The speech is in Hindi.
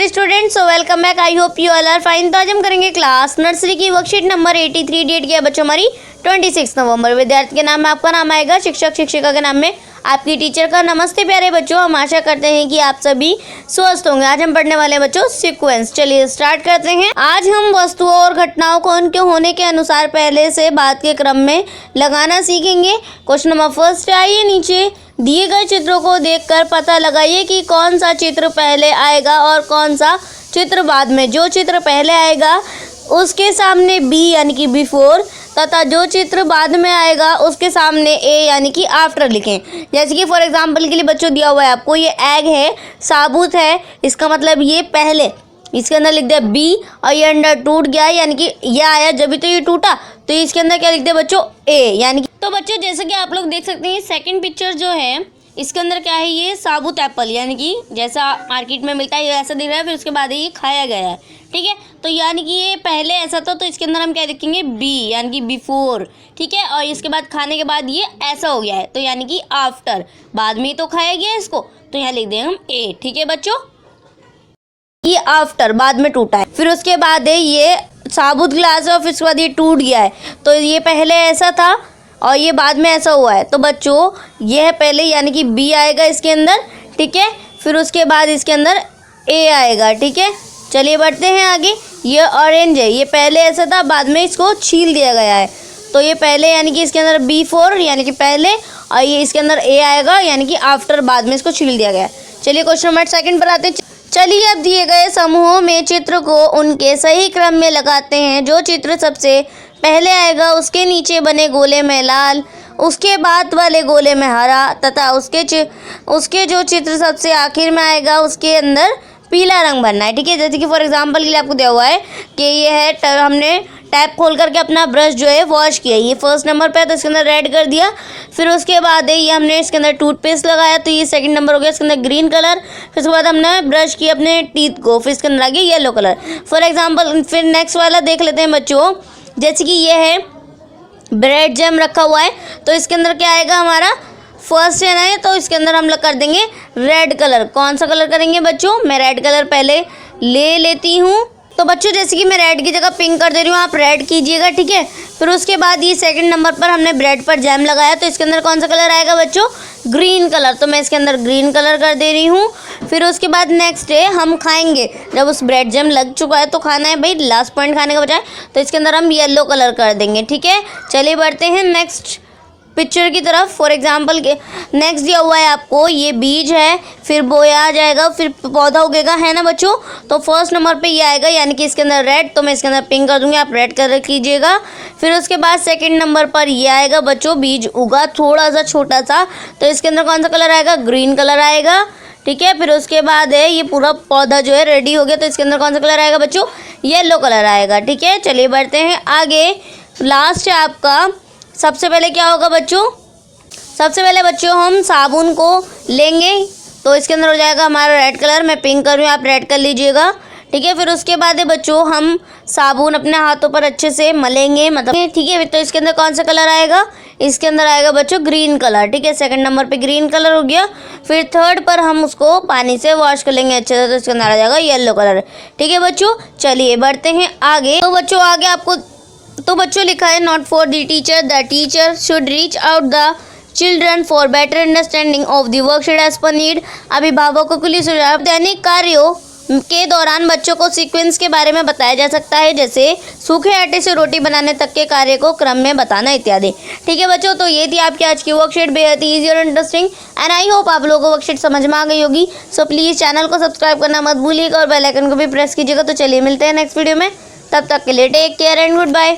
Dear students, so welcome back. I hope you all are fine. तो आज हम करेंगे क्लास नर्सरी की वर्कशीट नंबर 83। डेट की है बच्चों हमारी 26 नवंबर। विद्यार्थी के नाम में आपका नाम आएगा, शिक्षक शिक्षिका के नाम में आपकी टीचर का। नमस्ते प्यारे बच्चों, हम आशा करते हैं कि आप सभी स्वस्थ होंगे। आज हम पढ़ने वाले हैं बच्चों सीक्वेंस। चलिए स्टार्ट करते हैं। आज हम वस्तुओं और घटनाओं को उनके होने के अनुसार पहले से बाद के क्रम में लगाना सीखेंगे। क्वेश्चन नंबर फर्स्ट, आइए नीचे दिए गए चित्रों को देखकर पता लगाइए कि कौन सा चित्र पहले आएगा और कौन सा चित्र बाद में। जो चित्र पहले आएगा उसके सामने बी यानी कि बिफोर, तथा जो चित्र बाद में आएगा उसके सामने ए यानी कि आफ्टर लिखें। जैसे कि फॉर एग्जांपल के लिए बच्चों दिया हुआ है आपको, ये एग है, साबुत है, इसका मतलब ये पहले, इसके अंदर लिख दिया बी और ये अंडर टूट गया यानी कि ये आया जब भी तो ये टूटा, तो इसके अंदर क्या लिख दिया बच्चों ए यानी कि। तो बच्चों जैसे कि आप लोग देख सकते हैं सेकंड पिक्चर जो है इसके अंदर क्या है, ये साबुत एप्पल यानी कि जैसा मार्केट में मिलता है ये ऐसा दिख रहा है, फिर उसके बाद ये खाया गया है। ठीक है, तो यानी कि ये पहले ऐसा था, तो इसके अंदर हम क्या लिखेंगे बी यानी कि बिफोर। ठीक है, और इसके बाद खाने के बाद ये ऐसा हो गया है, तो यानी कि आफ्टर, बाद में ही तो खाया गया है इसको, तो यहाँ लिख देंगे हम ए। ठीक है बच्चों, ये आफ्टर बाद में टूटा है। फिर उसके बाद है ये साबुत ग्लास है और फिर उसके बाद ये टूट गया है, तो ये पहले ऐसा था और ये बाद में ऐसा हुआ है। तो बच्चों ये है पहले यानी कि बी आएगा इसके अंदर। ठीक है, फिर उसके बाद इसके अंदर ए आएगा। ठीक है, चलिए बढ़ते हैं आगे। ये ऑरेंज है, ये पहले ऐसा था, बाद में इसको छील दिया गया है, तो ये पहले यानी कि इसके अंदर बिफोर यानी कि पहले, और ये इसके अंदर ए आएगा यानी कि आफ्टर, बाद में इसको छील दिया गया है। चलिए क्वेश्चन नंबर सेकंड पर आते हैं। चलिए अब दिए गए समूहों में चित्र को उनके सही क्रम में लगाते हैं। जो चित्र सबसे पहले आएगा उसके नीचे बने गोले में लाल, उसके बाद वाले गोले में हरा, तथा उसके जो चित्र सबसे आखिर में आएगा उसके अंदर पीला रंग भरना है। ठीक है, जैसे कि फॉर एग्जांपल के लिए आपको दिया हुआ है कि ये है हमने टैप खोल करके अपना ब्रश जो है वॉश किया, ये फर्स्ट नंबर पे है तो इसके अंदर रेड कर दिया। फिर उसके बाद ये हमने इसके अंदर टूथपेस्ट लगाया, तो ये सेकंड नंबर हो गया, इसके अंदर ग्रीन कलर। फिर उसके बाद हमने ब्रश किया अपने टीथ को, फिर इसके अंदर आ गया येलो कलर फॉर एग्जाम्पल। फिर नेक्स्ट वाला देख लेते हैं बच्चों, जैसे कि ये है ब्रेड जैम रखा हुआ है, तो इसके अंदर क्या आएगा हमारा फर्स्ट है ना, तो इसके अंदर हम लोग कर देंगे रेड कलर। कौन सा कलर करेंगे बच्चों, मैं रेड कलर पहले ले लेती हूँ। तो बच्चों जैसे कि मैं रेड की जगह पिंक कर दे रही हूँ, आप रेड कीजिएगा। ठीक है, फिर उसके बाद ये सेकंड नंबर पर हमने ब्रेड पर जैम लगाया, तो इसके अंदर कौन सा कलर आएगा बच्चों, ग्रीन कलर, तो मैं इसके अंदर ग्रीन कलर कर दे रही हूँ। फिर उसके बाद नेक्स्ट है हम खाएंगे, जब उस ब्रेड जैम लग चुका है तो खाना है भाई, लास्ट पॉइंट खाने का बचा है, तो इसके अंदर हम येलो कलर कर देंगे। ठीक है, चलिए बढ़ते हैं नेक्स्ट पिक्चर की तरफ। फॉर एग्जांपल के नेक्स्ट दिया हुआ है आपको, ये बीज है, फिर बोया आ जाएगा, फिर पौधा उगेगा, है ना बच्चों। तो फर्स्ट नंबर पे ये आएगा यानी कि इसके अंदर रेड, तो मैं इसके अंदर पिंक कर दूंगी, आप रेड कलर कीजिएगा। फिर उसके बाद सेकंड नंबर पर ये आएगा बच्चों, बीज उगा थोड़ा सा छोटा सा, तो इसके अंदर कौन सा कलर आएगा, ग्रीन कलर आएगा। ठीक है, फिर उसके बाद है ये पूरा पौधा जो है रेडी हो गया, तो इसके अंदर कौन सा कलर आएगा बच्चों, येलो कलर आएगा। ठीक है, चलिए बढ़ते हैं आगे। लास्ट है आपका, सबसे पहले क्या होगा बच्चों, सबसे पहले बच्चों हम साबुन को लेंगे, तो इसके अंदर हो जाएगा हमारा रेड कलर, मैं पिंक कर रही हूँ, आप रेड कर लीजिएगा। ठीक है, फिर उसके बाद है बच्चों हम साबुन अपने हाथों पर अच्छे से मलेंगे, मतलब ठीक है, तो इसके अंदर कौन सा कलर आएगा, इसके अंदर आएगा बच्चों ग्रीन कलर। ठीक है, सेकंड नंबर पे ग्रीन कलर हो गया। फिर थर्ड पर हम उसको पानी से वॉश कर लेंगे अच्छे से, तो इसके अंदर आ जाएगा येलो कलर। ठीक है बच्चों, चलिए बढ़ते हैं आगे। तो बच्चों आगे आपको तो बच्चों लिखा है note for the teacher should reach out the children for better understanding of the worksheet as per need. अभिभावकों के लिए सुझाव, दैनिक कार्यों के दौरान बच्चों को सीक्वेंस के बारे में बताया जा सकता है, जैसे सूखे आटे से रोटी बनाने तक के कार्य को क्रम में बताना इत्यादि। ठीक है बच्चों, तो ये थी आपकी आज की वर्कशीट, बेहद ही ईजी और इंटरेस्टिंग, एंड आई होप आप लोगों को वर्कशीट समझ में आ गई होगी। सो प्लीज़ चैनल को सब्सक्राइब करना मत भूलिएगा और बेल आइकन को भी प्रेस कीजिएगा। तो चलिए मिलते हैं नेक्स्ट वीडियो में, तब तक के लिए take care and good bye.